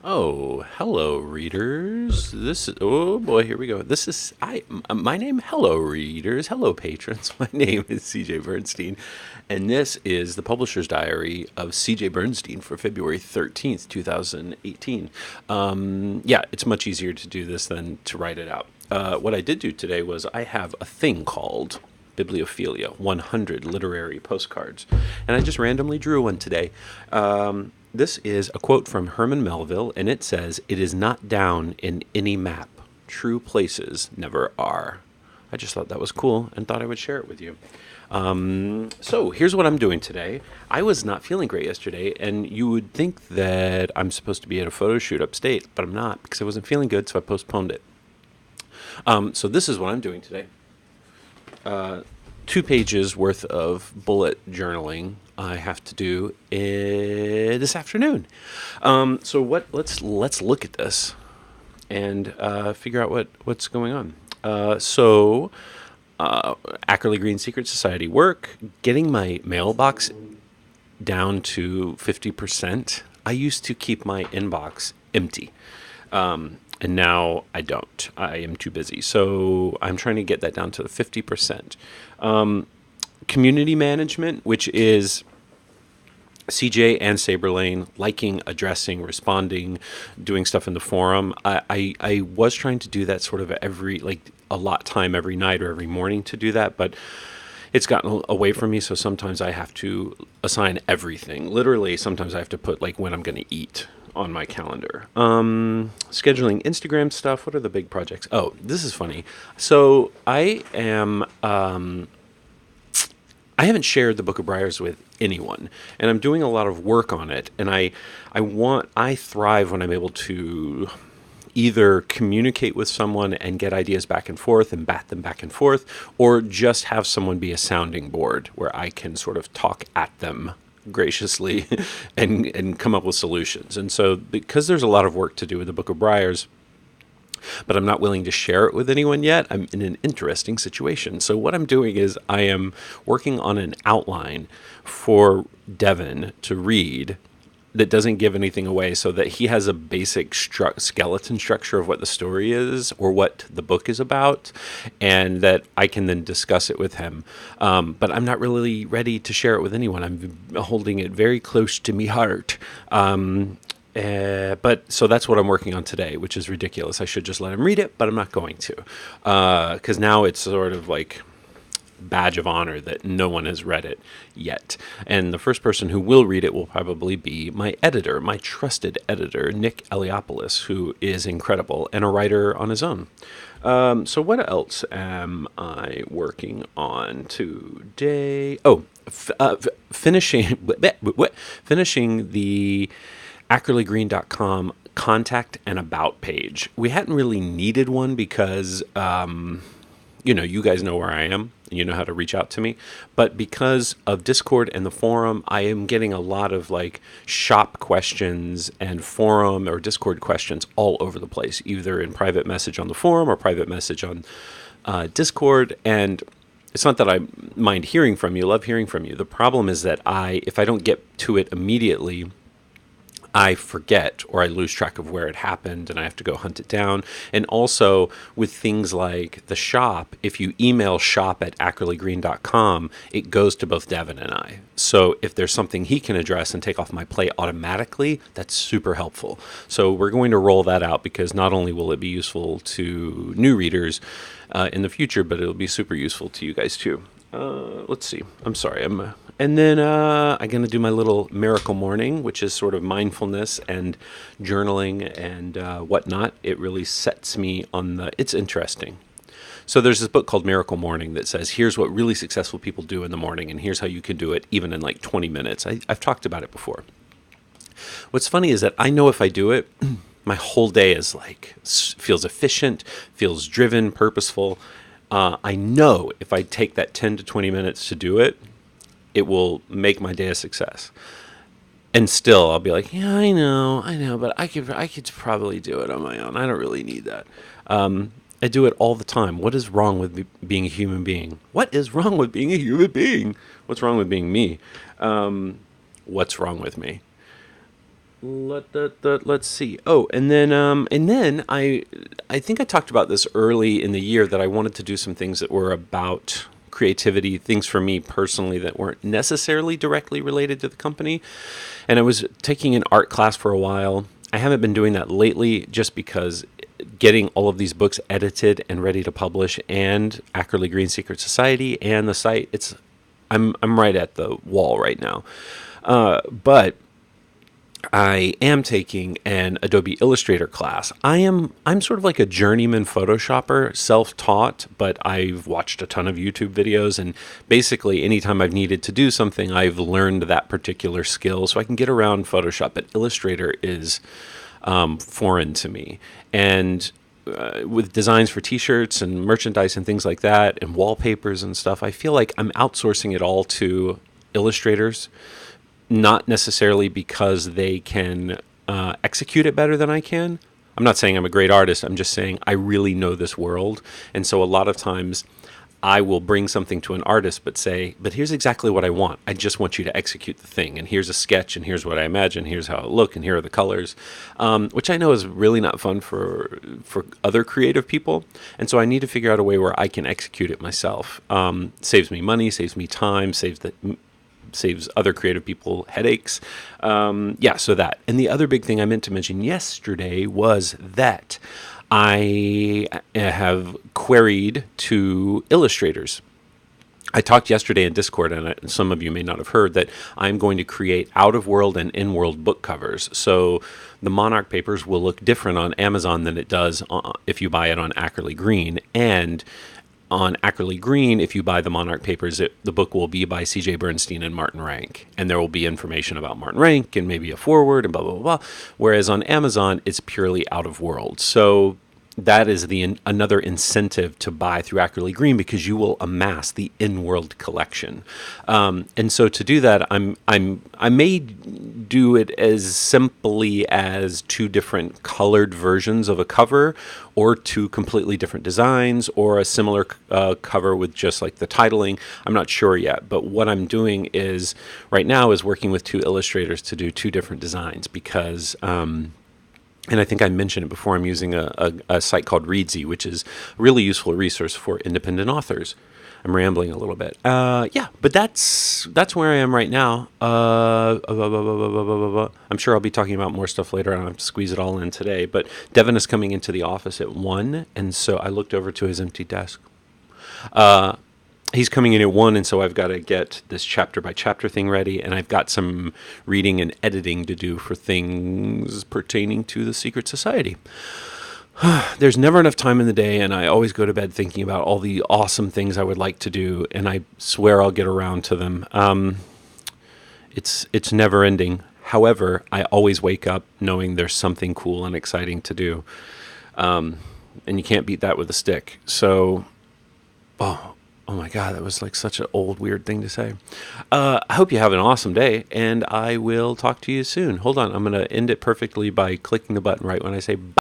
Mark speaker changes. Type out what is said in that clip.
Speaker 1: Oh, hello, readers. Oh boy, here we go. My name, hello, readers. Hello, patrons. My name is CJ Bernstein, and this is the Publisher's Diary of CJ Bernstein for February 13th, 2018. Yeah, it's much easier to do this than to write it out. What I did do today was I have a thing called Bibliophilia, 100 literary postcards. And I just randomly drew one today. This is a quote from Herman Melville, and it says, "It is not down in any map. True places never are." I just thought that was cool and thought I would share it with you. So here's what I'm doing today. I was not feeling great yesterday, and you would think that I'm supposed to be at a photo shoot upstate, but I'm not because I wasn't feeling good, so I postponed it. So this is what I'm doing today. 2 pages worth of bullet journaling I have to do this afternoon. So let's look at this and figure out what's going on. Ackerley Green Secret Society work, getting my mailbox down to 50%. I used to keep my inbox empty. And now I don't. I am too busy. So I'm trying to get that down to 50%. Community management, which is CJ and Saberlane liking, addressing, responding, doing stuff in the forum. I was trying to do that sort of a lot time every night or every morning to do that, but it's gotten away from me. So sometimes I have to assign everything. Literally, sometimes I have to put when I'm going to eat on my calendar. Scheduling Instagram stuff. What are the big projects? Oh, this is funny. So I haven't shared the Book of Briars with anyone, and I'm doing a lot of work on it. And I thrive when I'm able to either communicate with someone and get ideas back and forth and bat them back and forth, or just have someone be a sounding board where I can sort of talk at them graciously and come up with solutions. And so because there's a lot of work to do with the Book of Briars, but I'm not willing to share it with anyone yet, I'm in an interesting situation. So what I'm doing is I am working on an outline for Devin to read that doesn't give anything away, so that he has a basic skeleton structure of what the story is or what the book is about, and that I can then discuss it with him. But I'm not really ready to share it with anyone. I'm holding it very close to me heart. But so that's what I'm working on today, which is ridiculous. I should just let him read it, but I'm not going to, because now it's sort of like badge of honor that no one has read it yet. And the first person who will read it will probably be my editor, my trusted editor, Nick Eliopoulos, who is incredible and a writer on his own. So what else am I working on today? Oh, finishing the ackerleygreen.com contact and about page. We hadn't really needed one because, you guys know where I am. You know how to reach out to me. But because of Discord and the forum, I am getting a lot of shop questions and forum or Discord questions all over the place, either in private message on the forum or private message on Discord. And it's not that I mind hearing from you, love hearing from you. The problem is that if I don't get to it immediately, I forget or I lose track of where it happened and I have to go hunt it down. And also with things like the shop, if you email shop@ackerleygreen.com, it goes to both Devin and I. So if there's something he can address and take off my plate automatically, that's super helpful. So we're going to roll that out, because not only will it be useful to new readers in the future, but it'll be super useful to you guys too. Let's see. I'm sorry. And then I'm going to do my little miracle morning, which is sort of mindfulness and journaling and whatnot. It really sets me on it's interesting. So there's this book called Miracle Morning that says, here's what really successful people do in the morning, and here's how you can do it even in 20 minutes. I've talked about it before. What's funny is that I know if I do it, my whole day is feels efficient, feels driven, purposeful. I know if I take that 10 to 20 minutes to do it, it will make my day a success. And still, I'll be like, yeah, I know, but I could probably do it on my own. I don't really need that. I do it all the time. What is wrong with being a human being? What is wrong with being a human being? What's wrong with being me? What's wrong with me? Let's see. Oh, and then I think I talked about this early in the year that I wanted to do some things that were about creativity, things for me personally that weren't necessarily directly related to the company. And I was taking an art class for a while. I haven't been doing that lately just because getting all of these books edited and ready to publish and Ackerley Green Secret Society and the site, I'm right at the wall right now. But I am taking an Adobe Illustrator class. I'm sort of like a journeyman Photoshopper, self-taught, but I've watched a ton of YouTube videos, and basically anytime I've needed to do something, I've learned that particular skill so I can get around Photoshop. But Illustrator is foreign to me, and with designs for T-shirts and merchandise and things like that, and wallpapers and stuff, I feel like I'm outsourcing it all to illustrators, not necessarily because they can execute it better than I can. I'm not saying I'm a great artist. I'm just saying I really know this world. And so a lot of times I will bring something to an artist, but say, but here's exactly what I want. I just want you to execute the thing. And here's a sketch, and here's what I imagine. Here's how it look, and here are the colors, which I know is really not fun for other creative people. And so I need to figure out a way where I can execute it myself. Saves me money, saves me time, saves other creative people headaches. So that. And the other big thing I meant to mention yesterday was that I have queried to illustrators. I talked yesterday in Discord, and some of you may not have heard, that I'm going to create out-of-world and in-world book covers. So the Monarch papers will look different on Amazon than it does if you buy it on Ackerley Green. And on Ackerley Green, if you buy the Monarch papers, the book will be by C.J. Bernstein and Martin Rank. And there will be information about Martin Rank and maybe a foreword and blah, blah, blah, blah. Whereas on Amazon, it's purely out of world. So that is another incentive to buy through Ackerley Green, because you will amass the in-world collection. And so to do that, I may do it as simply as two different colored versions of a cover, or two completely different designs, or a similar cover with just like the titling. I'm not sure yet, but what I'm doing is right now is working with two illustrators to do two different designs, because and I think I mentioned it before, I'm using a site called Readsy, which is a really useful resource for independent authors. I'm rambling a little bit. But that's where I am right now. I'm sure I'll be talking about more stuff later. I don't have to squeeze it all in today. But Devin is coming into the office at 1, and so I looked over to his empty desk. He's coming in at 1, and so I've got to get this chapter by chapter thing ready, and I've got some reading and editing to do for things pertaining to the Secret Society. There's never enough time in the day, and I always go to bed thinking about all the awesome things I would like to do, and I swear I'll get around to them. It's never ending. However, I always wake up knowing there's something cool and exciting to do, and you can't beat that with a stick. So, Oh my God, that was like such an old, weird thing to say. I hope you have an awesome day, and I will talk to you soon. Hold on, I'm going to end it perfectly by clicking the button right when I say bye.